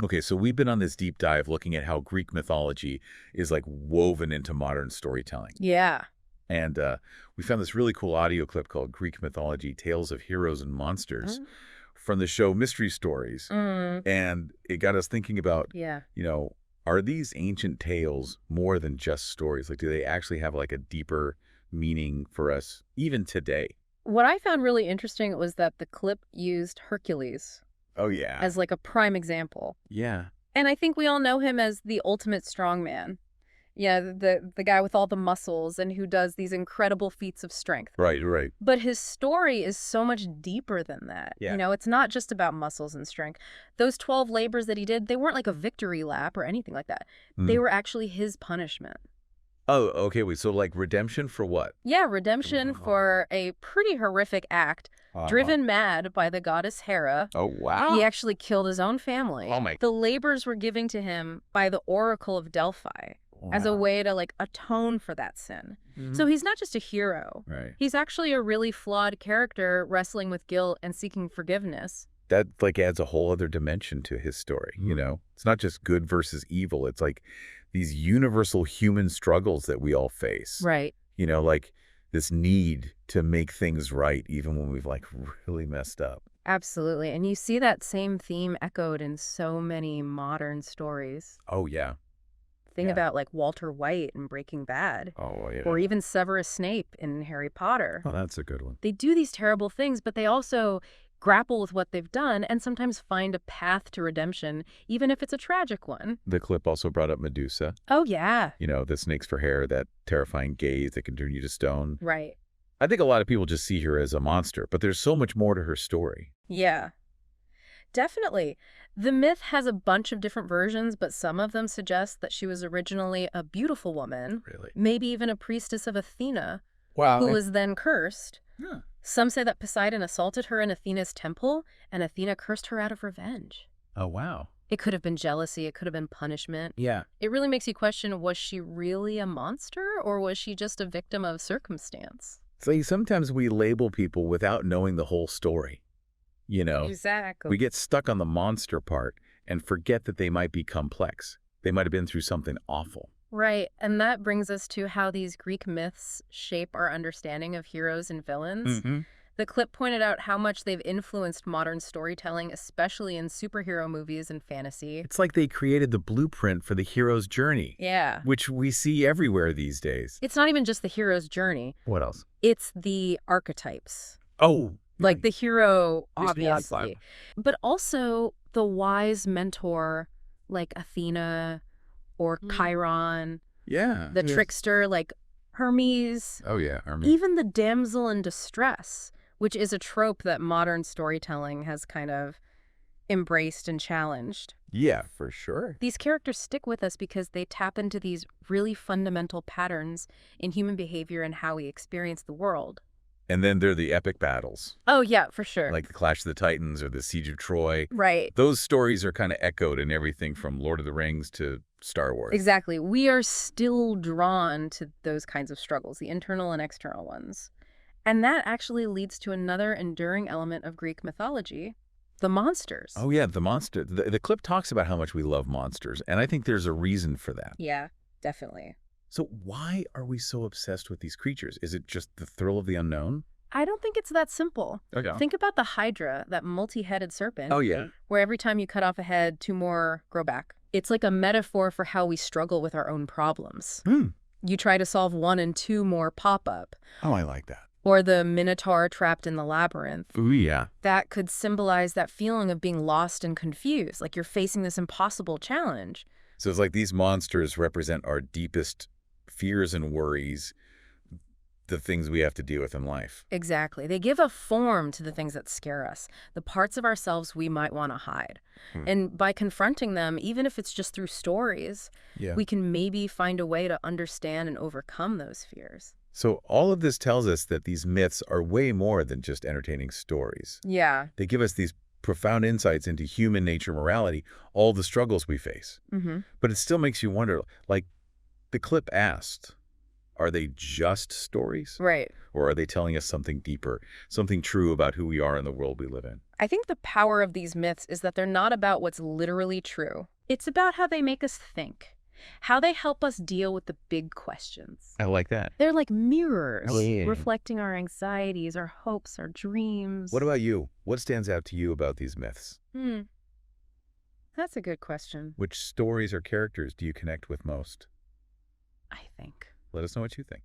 Okay, so we've been on this deep dive looking at how Greek mythology is like woven into modern storytelling. Yeah. And we found this really cool audio clip called Greek Mythology, Tales of Heroes and Monsters Mm. from the show Mystery Stories. Mm, And it got us thinking about, yeah. you know, are these ancient tales more than just stories? Like, do they actually have like a deeper meaning for us even today? What I found really interesting was that the clip used Hercules Oh, yeah. as like a prime example. Yeah. And I think we all know him as the ultimate strongman. Yeah, the guy with all the muscles and who does these incredible feats of strength. Right, right. But his story is so much deeper than that. Yeah. It's not just about muscles and strength. Those 12 labors that he did, they weren't like a victory lap or anything like that. They Mm. were actually his punishment. Oh, okay. Wait, so like redemption for what? Yeah, redemption for a pretty horrific act, driven mad by the goddess Hera. Oh, wow. He actually killed his own family. Oh, my. The labors were given to him by the Oracle of Delphi as a Wow. way to like atone for that sin. Mhm. So he's not just a hero. Right. He's actually a really flawed character wrestling with guilt and seeking forgiveness. That like adds a whole other dimension to his story, you know? It's not just good versus evil. It's like these universal human struggles that we all face. Right. Like this need to make things right even when we've like really messed up. Absolutely. And you see that same theme echoed in so many modern stories. Oh, yeah. Think Yeah. about like Walter White in Breaking Bad, Oh, yeah. or even Severus Snape in Harry Potter. Oh, that's a good one. They do these terrible things, but they also grapple with what they've done and sometimes find a path to redemption, even if it's a tragic one. The clip also brought up Medusa, Oh, yeah. the snakes for hair, that terrifying gaze that can turn you to stone. Right. I think a lot of people just see her as a monster, but there's so much more to her story. Yeah. Definitely. The myth has a bunch of different versions, but some of them suggest that she was originally a beautiful woman, Really? maybe even a priestess of Athena, Wow. who was then cursed. Yeah. Some say that Poseidon assaulted her in Athena's temple, and Athena cursed her out of revenge. Oh, wow. It could have been jealousy, it could have been punishment. Yeah. It really makes you question, was she really a monster, or was she just a victim of circumstance? So sometimes we label people without knowing the whole story. Exactly. We get stuck on the monster part and forget that they might be complex. They might have been through something awful. Right, and that brings us to how these Greek myths shape our understanding of heroes and villains. Mm-hmm. The clip pointed out how much they've influenced modern storytelling, especially in superhero movies and fantasy. It's like they created the blueprint for the hero's journey, Yeah. which we see everywhere these days. It's not even just the hero's journey. What else? It's the archetypes. Oh, Like the hero, There's the obviously. outline. But also the wise mentor, like Athena or Chiron, yeah. the trickster, like Hermes, Oh, yeah. even the damsel in distress, which is a trope that modern storytelling has kind of embraced and challenged. Yeah, for sure. These characters stick with us because they tap into these really fundamental patterns in human behavior and how we experience the world. And then there are the epic battles, Oh, yeah, for sure. like the Clash of the Titans or the Siege of Troy. Right. Those stories are kind of echoed in everything from Lord of the Rings to Star Wars. Exactly. We are still drawn to those kinds of struggles, the internal and external ones. And that actually leads to another enduring element of Greek mythology, the monsters. Oh, yeah, the monster. The clip talks about how much we love monsters, and I think there's a reason for that. Yeah, definitely. So why are we so obsessed with these creatures? Is it just the thrill of the unknown? I don't think it's that simple. Okay. Think about the Hydra, that multi-headed serpent. Oh, yeah. Where every time you cut off a head, 2 more grow back. It's like a metaphor for how we struggle with our own problems. You try to solve 1 and 2 more pop up. Oh, I like that. Or the Minotaur trapped in the labyrinth. Ooh, yeah. That could symbolize that feeling of being lost and confused, like you're facing this impossible challenge. So it's like these monsters represent our deepest fears and worries, the things we have to deal with in life. Exactly. They give a form to the things that scare us, the parts of ourselves we might want to hide. And by confronting them, even if it's just through stories, Yeah. we can maybe find a way to understand and overcome those fears. So all of this tells us that these myths are way more than just entertaining stories. Yeah. They give us these profound insights into human nature, morality, all the struggles we face. Mm-hmm. But it still makes you wonder, like the clip asked, Are they just stories? Right. Or are they telling us something deeper, something true about who we are in the world we live in? I think the power of these myths is that they're not about what's literally true. It's about how they make us think, how they help us deal with the big questions. I like that. They're like mirrors, Oh, yeah. reflecting our anxieties, our hopes, our What dreams. about you? What stands out to you about these myths? That's a good question, Which stories or characters do you connect with most? I think. Let us know what you think.